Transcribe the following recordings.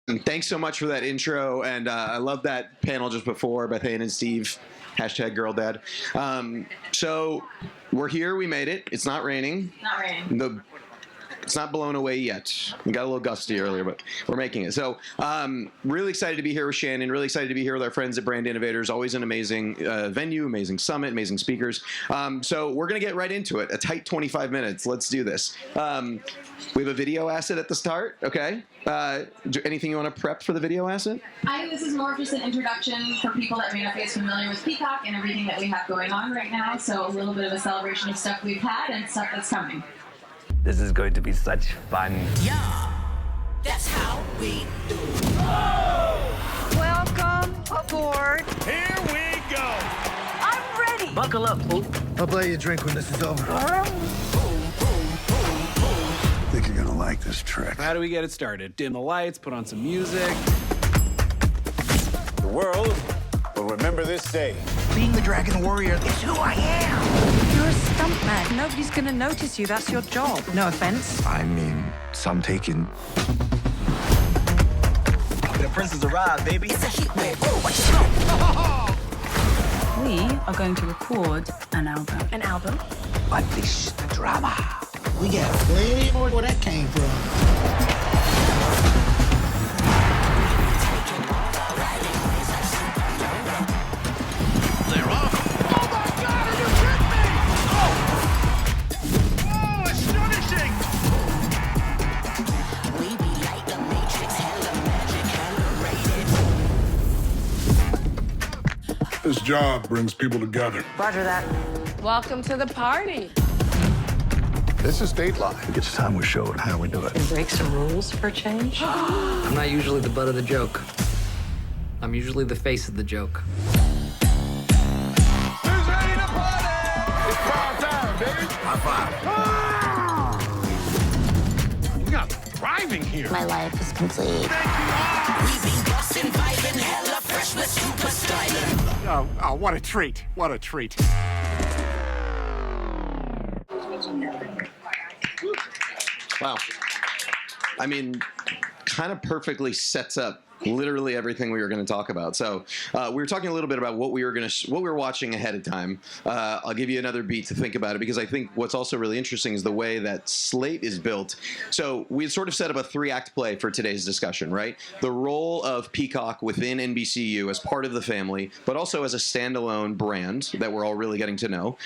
Thanks so much for that intro, and I love that panel just before, Beth Ann and Steve, #GirlDad. So we're here, we made it. It's not raining. Not raining. It's not blown away yet. We got a little gusty earlier, but we're making it. So really excited to be here with Shannon, really excited to be here with our friends at Brand Innovators. Always an amazing venue, amazing summit, amazing speakers. So we're going to get right into it. A tight 25 minutes. Let's do this. We have a video asset at the start, okay? Anything you want to prep for the video asset? I think this is more of just an introduction for people that may not be as familiar with Peacock and everything that we have going on right now. So a little bit of a celebration of stuff we've had and stuff that's coming. This is going to be such fun. Yeah, that's how we do. Welcome aboard. Here we go. I'm ready. Buckle up, fool. I'll buy you a drink when this is over. Think you're gonna like this trick. How do we get it started? Dim the lights, put on some music. The world will remember this day. Being the Dragon Warrior is who I am. You're a stuntman. Nobody's gonna notice you. That's your job. No offense. I mean, some taking. The prince has arrived, baby. It's a heat wave. Ooh, what you We are going to record an album. An album? Unleash the drama. We got way more where that came from. They're off. Oh my God, are you kidding me? Oh, astonishing. We be like the Matrix, hella magic, hella rated. This job brings people together. Roger that. Welcome to the party. This is Dateline. It's time we show it how we do it. Break some rules for change? I'm not usually the butt of the joke. I'm usually the face of the joke. Who's ready to party? It's prime time, baby. High five. We got thriving here. My life is complete. We be bustin', vibing, hella fresh with super styling. Oh, what a treat. What a treat. Wow. I mean, kind of perfectly sets up literally everything we were going to talk about. So we were talking a little bit about what we were watching ahead of time. I'll give you another beat to think about it, because I think what's also really interesting is the way that slate is built. So we had sort of set up a 3-act play for today's discussion, right? The role of Peacock within NBCU as part of the family, but also as a standalone brand that we're all really getting to know.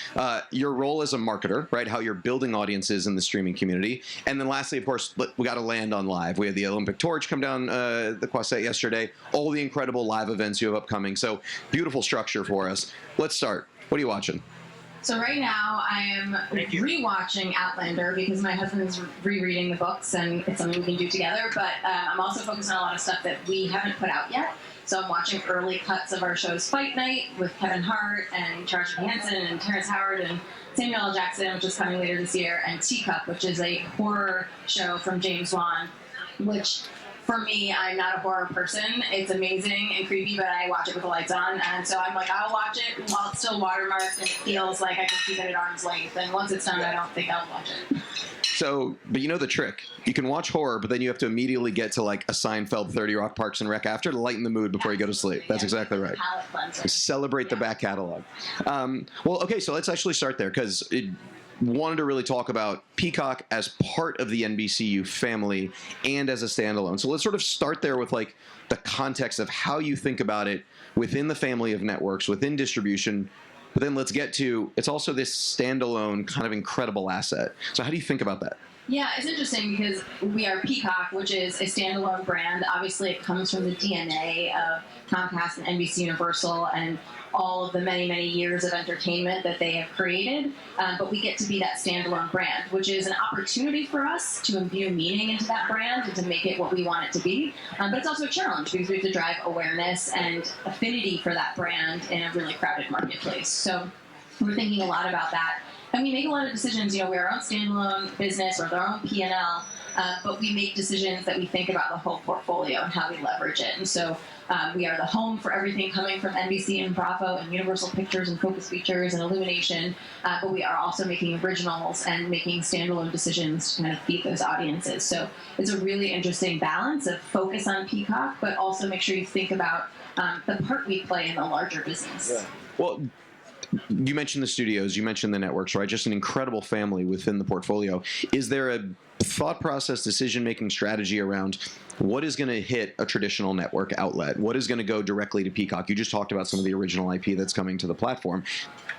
Your role as a marketer, right? How you're building audiences in the streaming community. And then lastly, of course, we got to land on live. We had the Olympic torch come down the Quasset yesterday, all the incredible live events you have upcoming. So beautiful structure for us. Let's start. What are you watching? So right now I am rewatching Outlander because my husband's rereading the books and it's something we can do together. But I'm also focused on a lot of stuff that we haven't put out yet. So I'm watching early cuts of our show's Fight Night with Kevin Hart and Charles Hanson and Terrence Howard and Samuel L. Jackson, which is coming later this year, and Teacup, which is a horror show from James Wan, which for me, I'm not a horror person. It's amazing and creepy, but I watch it with the lights on. And so I'm like, I'll watch it while it's still watermarked and it feels like I can keep it at arm's length. And once it's done, I don't think I'll watch it. So, but you know the trick. You can watch horror, but then you have to immediately get to like a Seinfeld, 30 Rock, Parks and Rec after to lighten the mood before you go to sleep. That's exactly right. Palate cleanser. Celebrate the back catalog. Well, okay, so let's actually start there, because wanted to really talk about Peacock as part of the NBCU family and as a standalone. So let's sort of start there with like the context of how you think about it within the family of networks, within distribution. But then let's get to, it's also this standalone kind of incredible asset. So how do you think about that? Yeah, it's interesting because we are Peacock, which is a standalone brand. Obviously, it comes from the DNA of Comcast and NBCUniversal and all of the many, many years of entertainment that they have created. But we get to be that standalone brand, which is an opportunity for us to imbue meaning into that brand and to make it what we want it to be. But it's also a challenge because we have to drive awareness and affinity for that brand in a really crowded marketplace. So we're thinking a lot about that. And we make a lot of decisions. You know, we're our own standalone business with our own P&L. but we make decisions that we think about the whole portfolio and how we leverage it. And so we are the home for everything coming from NBC and Bravo and Universal Pictures and Focus Features and Illumination, but we are also making originals and making standalone decisions to kind of feed those audiences. So it's a really interesting balance of focus on Peacock, but also make sure you think about the part we play in the larger business. Yeah. Well, you mentioned the studios, you mentioned the networks, right? Just an incredible family within the portfolio. Is there a thought process, decision-making strategy around what is going to hit a traditional network outlet? What is going to go directly to Peacock? You just talked about some of the original IP that's coming to the platform.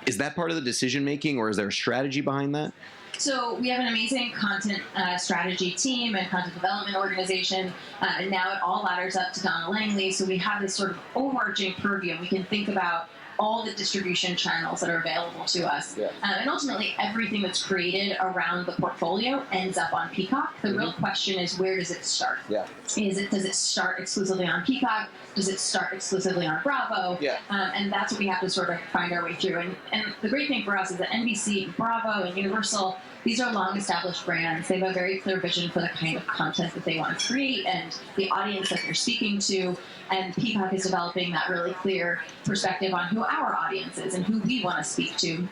Is that part of the decision-making, or is there a strategy behind that? So we have an amazing content strategy team and content development organization, and now it all ladders up to Donna Langley. So we have this sort of overarching purview, and we can think about all the distribution channels that are available to us. Yeah. And ultimately, everything that's created around the portfolio ends up on Peacock. The real question is, where does it start? Yeah. Does it start exclusively on Peacock? Does it start exclusively on Bravo? Yeah. And that's what we have to sort of find our way through. And the great thing for us is that NBC, Bravo, and Universal, these are long-established brands. They have a very clear vision for the kind of content that they want to create and the audience that they're speaking to. And Peacock is developing that really clear perspective on who our audience is and who we want to speak to.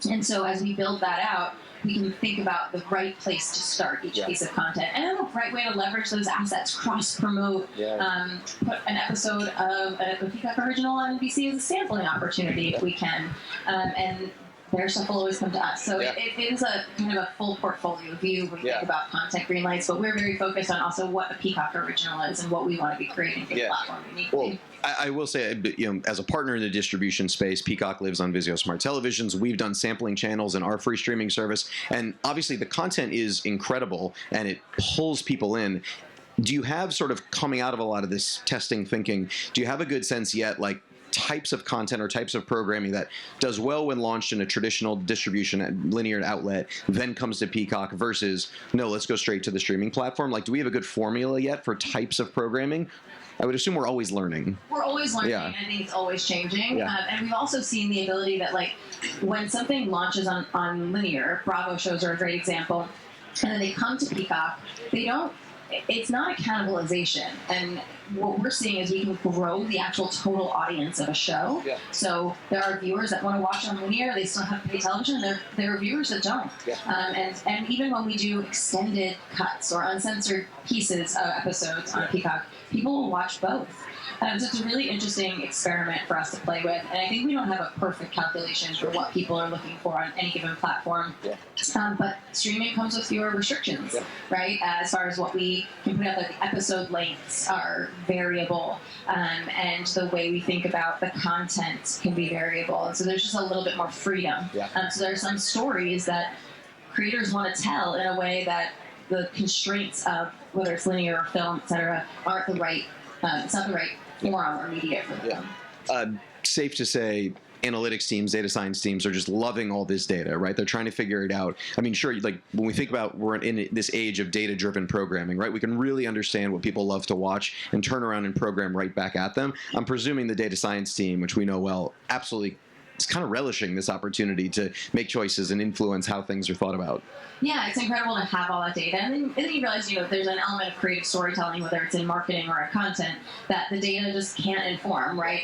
And so as we build that out, we can think about the right place to start each piece of content, and then the right way to leverage those assets, cross-promote, put an episode of a Peacock original on NBC as a sampling opportunity if we can, and their stuff will always come to us. So it is a kind of a full portfolio view when we think about content greenlights, but we're very focused on also what a Peacock original is and what we want to be creating for the platform uniquely. Well, I will say, as a partner in the distribution space, Peacock lives on VIZIO Smart Televisions. We've done sampling channels in our free streaming service, and obviously the content is incredible, and it pulls people in. Do you have, sort of coming out of a lot of this testing thinking, do you have a good sense yet, like, types of content or types of programming that does well when launched in a traditional distribution linear outlet, then comes to Peacock, versus, no, let's go straight to the streaming platform? Like, do we have a good formula yet for types of programming? I would assume we're always learning. We're always learning, and I think it's always changing. And we've also seen the ability that, like, when something launches on linear, Bravo shows are a great example, and then they come to Peacock, it's not a cannibalization. And what we're seeing is we can grow the actual total audience of a show. Yeah. So there are viewers that want to watch on linear, they still have to pay television, and there are viewers that don't. Yeah. And even when we do extended cuts or uncensored pieces of episodes on Peacock, people will watch both. So it's a really interesting experiment for us to play with, and I think we don't have a perfect calculation for what people are looking for on any given platform. Yeah. But streaming comes with fewer restrictions, right? As far as what we can put out, like the episode lengths are variable, and the way we think about the content can be variable, and so there's just a little bit more freedom. Yeah. So there are some stories that creators want to tell in a way that the constraints of whether it's linear or film, etc., aren't the right. It's not the right forum or media for them. Safe to say, analytics teams, data science teams are just loving all this data, right? They're trying to figure it out. I mean, sure, like when we think about we're in this age of data-driven programming, right? We can really understand what people love to watch and turn around and program right back at them. I'm presuming the data science team, which we know well, absolutely is kind of relishing this opportunity to make choices and influence how things are thought about. Yeah, it's incredible to have all that data. And then you realize, there's an element of creative storytelling, whether it's in marketing or in content, that the data just can't inform, right?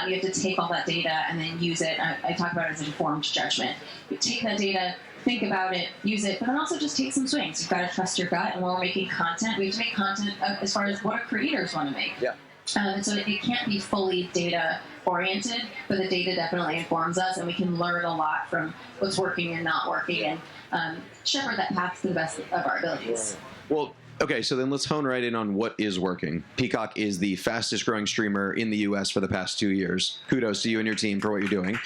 You have to take all that data and then use it. I talk about it as informed judgment. You take that data, think about it, use it, but then also just take some swings. You've got to trust your gut. And when we're making content, we have to make content as far as what our creators want to make. Yeah. And so it can't be fully data-oriented, but the data definitely informs us, and we can learn a lot from what's working and not working, and shepherd that path to the best of our abilities. Well, okay, so then let's hone right in on what is working. Peacock is the fastest-growing streamer in the U.S. for the past 2 years. Kudos to you and your team for what you're doing.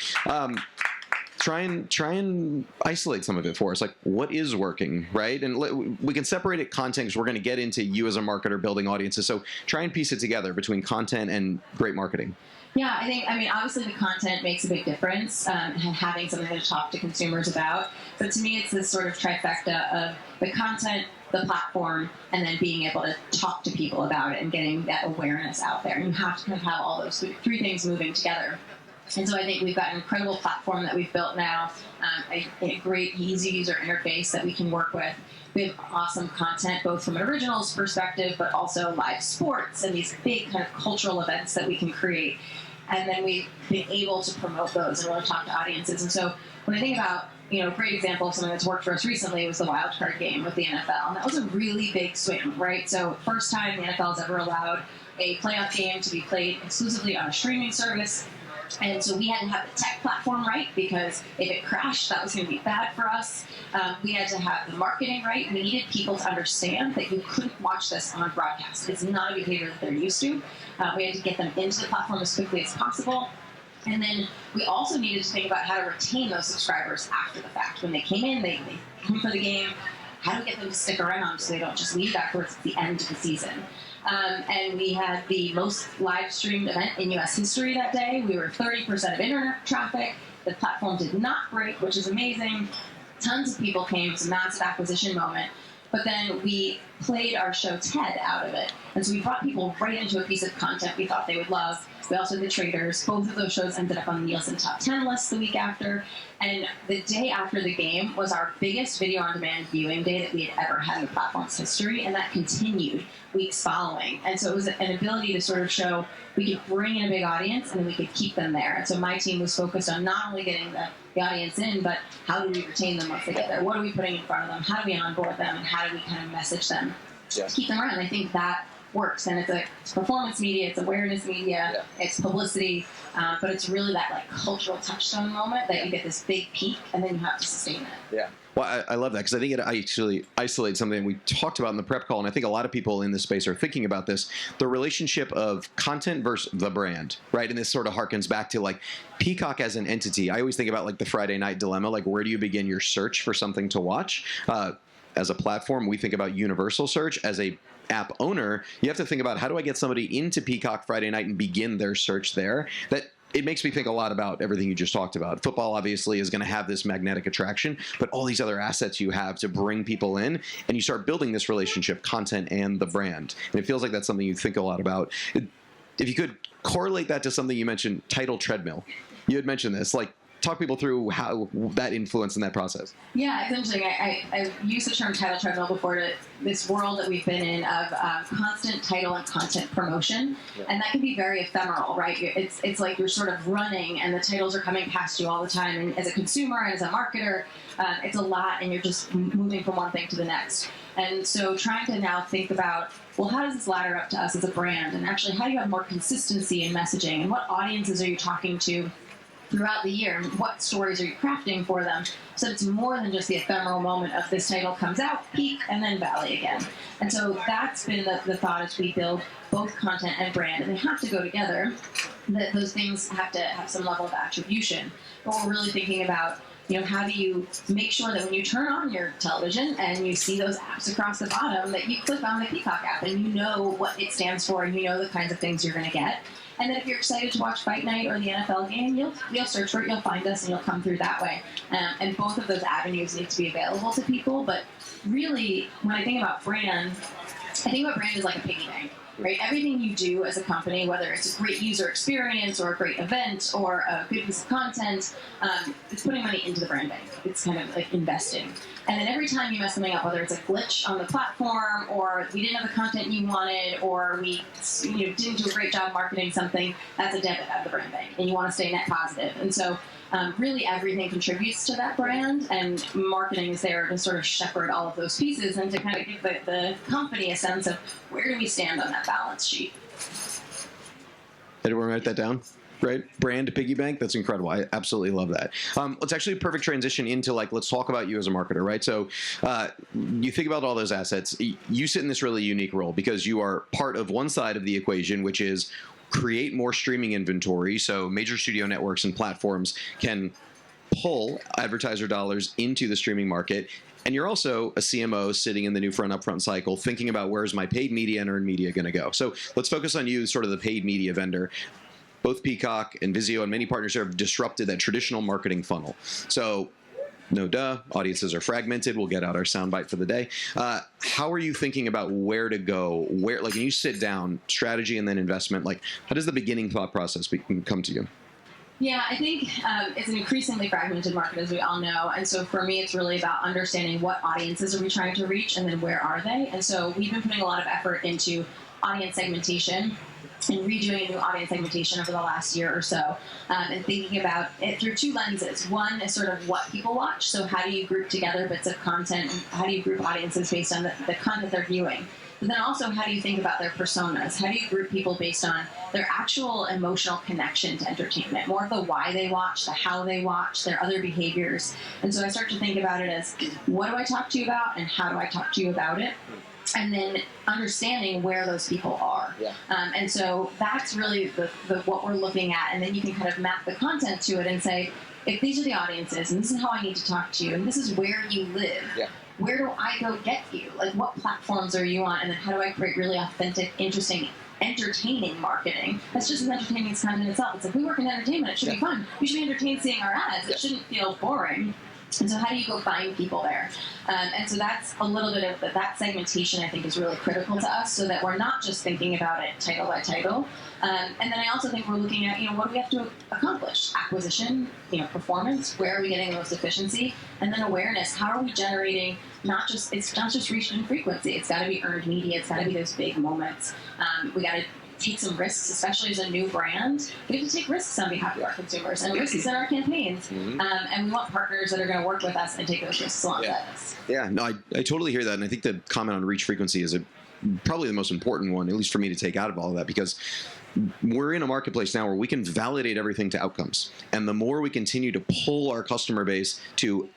Try and isolate some of it for us. Like, what is working, right? And we can separate it content, because we're going to get into you as a marketer building audiences. So try and piece it together between content and great marketing. Yeah, I mean, obviously the content makes a big difference, and having something to talk to consumers about. But to me, it's this sort of trifecta of the content, the platform, and then being able to talk to people about it and getting that awareness out there. And you have to kind of have all those three things moving together. And so I think we've got an incredible platform that we've built now, a great, easy user interface that we can work with. We have awesome content, both from an originals perspective, but also live sports and these big kind of cultural events that we can create. And then we've been able to promote those and really talk to audiences. And so when I think about, a great example of something that's worked for us recently was the wild card game with the NFL. And that was a really big swing, right? So first time the NFL has ever allowed a playoff game to be played exclusively on a streaming service. And so we had to have the tech platform right, because if it crashed, that was going to be bad for us. We had to have the marketing right. We needed people to understand that you couldn't watch this on broadcast. It's not a behavior that they're used to. We had to get them into the platform as quickly as possible. And then we also needed to think about how to retain those subscribers after the fact. When they came in, they come for the game. How do we get them to stick around so they don't just leave afterwards at the end of the season? And we had the most live streamed event in U.S. history that day. We were 30% of internet traffic. The platform did not break, which is amazing. Tons of people came. It was a massive acquisition moment. But then we played our show TED out of it. And so we brought people right into a piece of content we thought they would love. We also had The Traders. Both of those shows ended up on the Nielsen Top 10 list the week after. And the day after the game was our biggest video-on-demand viewing day that we had ever had in the platform's history, and that continued weeks following. And so it was an ability to sort of show we could bring in a big audience and then we could keep them there. And so my team was focused on not only getting the audience in, but how do we retain them once they get there? What are we putting in front of them? How do we onboard them? And how do we kind of message them to keep them around? I think that works, and it's performance media, it's awareness media, it's publicity, but it's really that like cultural touchstone moment that you get this big peak, and then you have to sustain it. Yeah. Well, I love that, because I think it actually isolates something we talked about in the prep call, and I think a lot of people in this space are thinking about this, the relationship of content versus the brand, right? And this sort of harkens back to like Peacock as an entity. I always think about like the Friday night dilemma, like where do you begin your search for something to watch? As a platform, we think about universal search. As a app owner, you have to think about how do I get somebody into Peacock Friday night and begin their search there. That it makes me think a lot about everything you just talked about. Football obviously is going to have this magnetic attraction, but all these other assets you have to bring people in, and you start building this relationship, content and the brand. And it feels like that's something you think a lot about. If you could correlate that to something you mentioned, title treadmill. You had mentioned this, like talk people through how that influenced in that process. Yeah, it's interesting. I've used the term title treadmill before to this world that we've been in of constant title and content promotion, and that can be very ephemeral, right? It's like you're sort of running, and the titles are coming past you all the time. And as a consumer and as a marketer, it's a lot, and you're just moving from one thing to the next. And so trying to now think about, well, how does this ladder up to us as a brand? And actually, how do you have more consistency in messaging? And what audiences are you talking to throughout the year? What stories are you crafting for them? So it's more than just the ephemeral moment of this title comes out, peak, and then valley again. And so that's been the thought as we build both content and brand, and they have to go together. That those things have to have some level of attribution. But we're really thinking about, how do you make sure that when you turn on your television and you see those apps across the bottom, that you click on the Peacock app and you know what it stands for and you know the kinds of things you're going to get. And then if you're excited to watch Fight Night or the NFL game, you'll search for it, you'll find us, and you'll come through that way. And both of those avenues need to be available to people. But really, when I think about brand, I think about brand as like a piggy bank. Right? Everything you do as a company, whether it's a great user experience or a great event or a good piece of content, it's putting money into the brand bank. It's kind of like investing. And then every time you mess something up, whether it's a glitch on the platform, or we didn't have the content you wanted, or we didn't do a great job marketing something, that's a debit out of the brand bank. And you want to stay net positive. And so really everything contributes to that brand, and marketing is there to sort of shepherd all of those pieces and to kind of give the company a sense of where do we stand on that balance sheet. Did everyone write that down? Right? Brand piggy bank. That's incredible. I absolutely love that. It's actually a perfect transition into let's talk about you as a marketer, right? So you think about all those assets. You sit in this really unique role because you are part of one side of the equation, which is create more streaming inventory so major studio networks and platforms can pull advertiser dollars into the streaming market. And you're also a CMO sitting in the new front upfront cycle thinking about where's my paid media and earned media going to go. So let's focus on you, sort of the paid media vendor. Both Peacock and VIZIO and many partners have disrupted that traditional marketing funnel. So no duh, audiences are fragmented. We'll get out our soundbite for the day. How are you thinking about where to go? Where, when you sit down, strategy and then investment, how does the beginning thought process come to you? Yeah, I think it's an increasingly fragmented market, as we all know. And so for me, it's really about understanding what audiences are we trying to reach and then where are they. And so we've been putting a lot of effort into audience segmentation and redoing a new audience segmentation over the last year or so, and thinking about it through two lenses. One is sort of what people watch, so how do you group together bits of content, and how do you group audiences based on the content they're viewing? But then also, how do you think about their personas? How do you group people based on their actual emotional connection to entertainment? More of the why they watch, the how they watch, their other behaviors. And so I start to think about it as, what do I talk to you about, and how do I talk to you about it? And then understanding where those people are. Yeah. And so that's really the what we're looking at. And then you can kind of map the content to it and say, if these are the audiences, and this is how I need to talk to you, and this is where you live, where do I go get you? Like, what platforms are you on? And then how do I create really authentic, interesting, entertaining marketing that's just as entertaining as content itself? It's like, we work in entertainment. It should be fun. You should be entertained seeing our ads. It shouldn't feel boring. And so how do you go find people there? And so that's a little bit of that segmentation, I think, is really critical to us, so that we're not just thinking about it title by title. And then I also think we're looking at, what do we have to accomplish? Acquisition, performance, where are we getting the most efficiency? And then awareness, how are we generating it's not just reach and frequency, it's got to be earned media, it's got to be those big moments. We got to take some risks, especially as a new brand. We have to take risks on behalf of our consumers and risks in our campaigns. And we want partners that are going to work with us and take those risks alongside us. Yeah, no, I totally hear that. And I think the comment on reach frequency is probably the most important one, at least for me to take out of all of that, because we're in a marketplace now where we can validate everything to outcomes. And the more we continue to pull our customer base to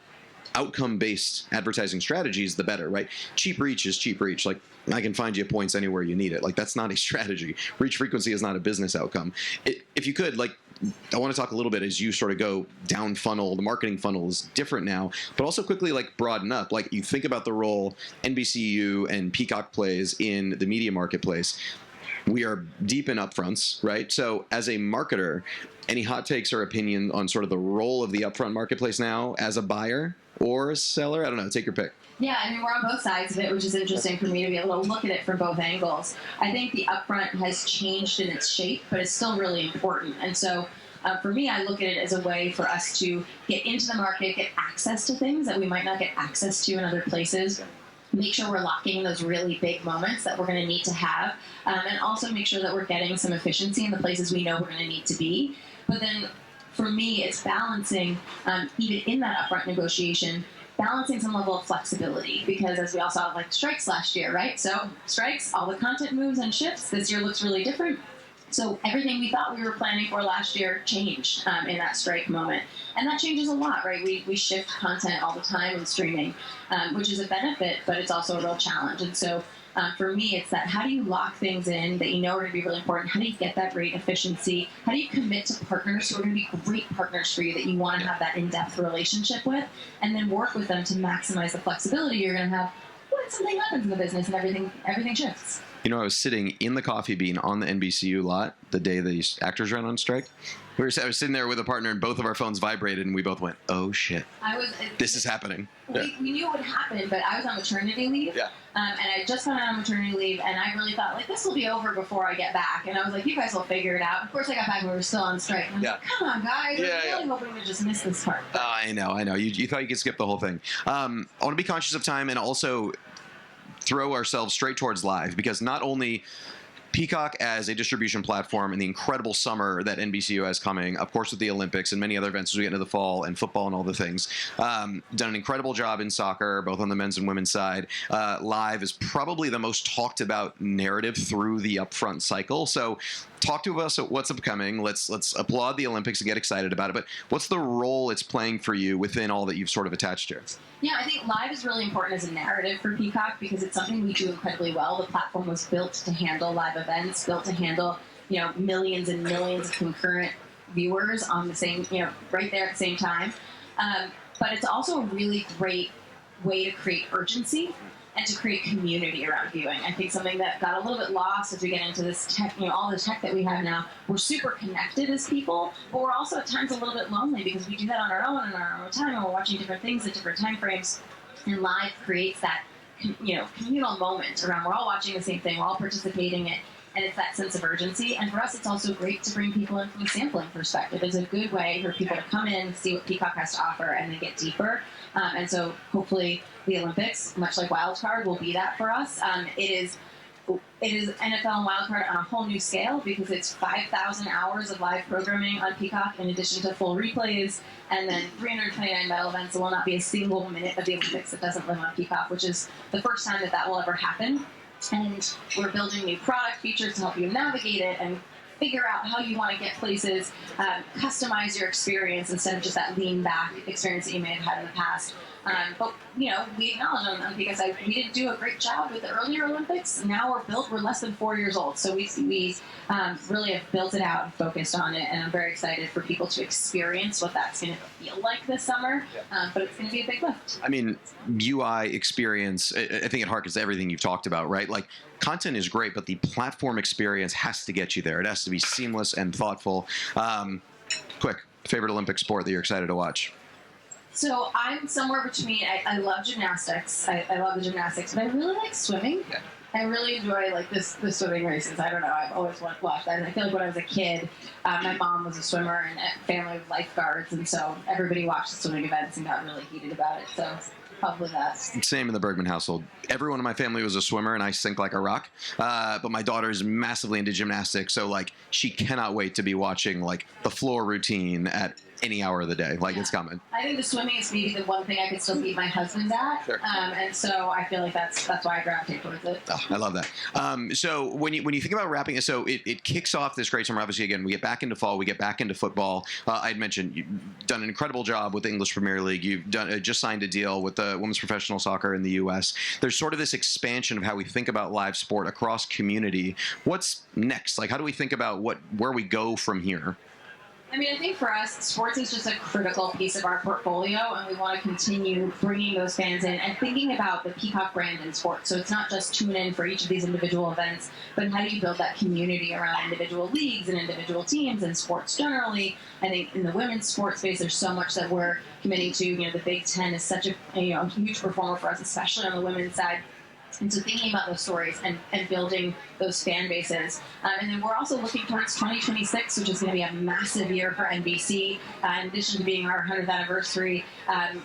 outcome-based advertising strategies, the better, right? Cheap reach is cheap reach. Like, I can find you points anywhere you need it. Like, that's not a strategy. Reach frequency is not a business outcome. If you could, I want to talk a little bit as you sort of go down funnel. The marketing funnel is different now, but also quickly broaden up. Like, you think about the role NBCU and Peacock plays in the media marketplace. We are deep in upfronts, right? So as a marketer, any hot takes or opinion on sort of the role of the upfront marketplace now as a buyer or a seller? I don't know. Take your pick. Yeah, I mean, we're on both sides of it, which is interesting for me to be able to look at it from both angles. I think the upfront has changed in its shape, but it's still really important. And so for me, I look at it as a way for us to get into the market, get access to things that we might not get access to in other places. Make sure we're locking in those really big moments that we're going to need to have, and also make sure that we're getting some efficiency in the places we know we're going to need to be. But then for me, it's balancing, even in that upfront negotiation, balancing some level of flexibility, because as we all saw, strikes last year, right? So strikes, all the content moves and shifts. This year looks really different. So everything we thought we were planning for last year changed in that strike moment. And that changes a lot, right? We shift content all the time in streaming, which is a benefit, but it's also a real challenge. And so for me, it's that, how do you lock things in that you know are going to be really important? How do you get that great efficiency? How do you commit to partners who are going to be great partners for you that you want to have that in-depth relationship with, and then work with them to maximize the flexibility you're going to have when something happens in the business and everything shifts? I was sitting in the Coffee Bean on the NBCU lot the day the actors ran on strike. I was sitting there with a partner, and both of our phones vibrated, and we both went, "Oh shit, this is happening." We knew it would happen, but I was on maternity leave, and I just went on maternity leave, and I really thought, this will be over before I get back. And I was like, you guys will figure it out. Of course, I got back and we were still on strike. And I was like, come on, guys, I was really hoping to just miss this part. I know. You thought you could skip the whole thing. I want to be conscious of time and also throw ourselves straight towards live, because not only Peacock as a distribution platform and the incredible summer that NBCU has coming, of course with the Olympics and many other events as we get into the fall and football and all the things, done an incredible job in soccer, both on the men's and women's side. Live is probably the most talked about narrative through the upfront cycle. So talk to us at what's upcoming. Let's applaud the Olympics and get excited about it. But what's the role it's playing for you within all that you've sort of attached here? Yeah, I think live is really important as a narrative for Peacock, because it's something we do incredibly well. The platform was built to handle live events, built to handle millions and millions of concurrent viewers on the same, right there at the same time. But it's also a really great way to create urgency and to create community around viewing. I think something that got a little bit lost as we get into this tech, all the tech that we have now, we're super connected as people, but we're also at times a little bit lonely, because we do that on our own in our own time, and we're watching different things at different time frames. And live creates that, communal moment around, we're all watching the same thing, we're all participating in it, and it's that sense of urgency. And for us, it's also great to bring people in from a sampling perspective. It's a good way for people to come in, see what Peacock has to offer, and then get deeper. And so hopefully the Olympics, much like Wildcard, will be that for us. It is NFL and Wildcard on a whole new scale because it's 5,000 hours of live programming on Peacock in addition to full replays, and then 329 medal events. There will not be a single minute of the Olympics that doesn't live on Peacock, which is the first time that will ever happen. And we're building new product features to help you navigate it and figure out how you want to get places, customize your experience instead of just that lean back experience that you may have had in the past. But, you know, we acknowledge on Peacock side, we didn't do a great job with the earlier Olympics. Now we're less than 4 years old. So we really have built it out and focused on it. And I'm very excited for people to experience what that's going to feel like this summer. But it's going to be a big lift. I mean, UI experience, I think it harkens to everything you've talked about, right? Like, content is great, but the platform experience has to get you there. It has to be seamless and thoughtful. Quick, favorite Olympic sport that you're excited to watch? So I'm somewhere between, I love gymnastics. I love the gymnastics, but I really like swimming. Yeah. I really enjoy like the swimming races. I don't know. I've always watched that. And I feel like when I was a kid, my mom was a swimmer and a family of lifeguards. And so everybody watched the swimming events and got really heated about it. So probably that. Same in the Bergman household. Everyone in my family was a swimmer, and I sink like a rock. But my daughter's massively into gymnastics, so like she cannot wait to be watching like the floor routine at any hour of the day. Like, it's coming. I think the swimming is maybe the one thing I could still beat my husband at. Sure. And so I feel like that's why I gravitate towards it. Oh, I love that. So when you think about wrapping it, so it kicks off this great summer. Obviously, again, we get back into fall, we get back into football. I had mentioned you've done an incredible job with the English Premier League. You've done just signed a deal with the women's professional soccer in the U.S. There's sort of this expansion of how we think about live sport across community. What's next? Like, how do we think about where we go from here? I mean, I think for us, sports is just a critical piece of our portfolio, and we want to continue bringing those fans in and thinking about the Peacock brand in sports. So it's not just tune in for each of these individual events, but how do you build that community around individual leagues and individual teams and sports generally. I think in the women's sports space, there's so much that we're committing to. You know, the Big Ten is such a huge performer for us, especially on the women's side. And so thinking about those stories and building those fan bases. And then we're also looking towards 2026, which is going to be a massive year for NBC. In addition to being our 100th anniversary,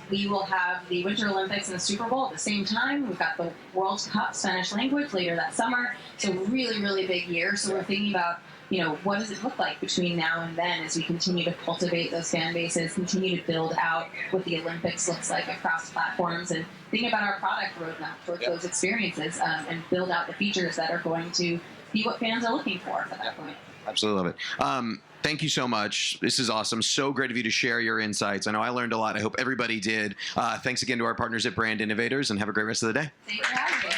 we will have the Winter Olympics and the Super Bowl at the same time. We've got the World Cup Spanish language later that summer. So really, really big year. So we're thinking about, what does it look like between now and then as we continue to cultivate those fan bases, continue to build out what the Olympics looks like across platforms, and think about our product roadmap towards those experiences, and build out the features that are going to be what fans are looking for at that point. Absolutely love it. Thank you so much. This is awesome. So great of you to share your insights. I know I learned a lot. I hope everybody did. Thanks again to our partners at Brand Innovators, and have a great rest of the day. Thanks for having me.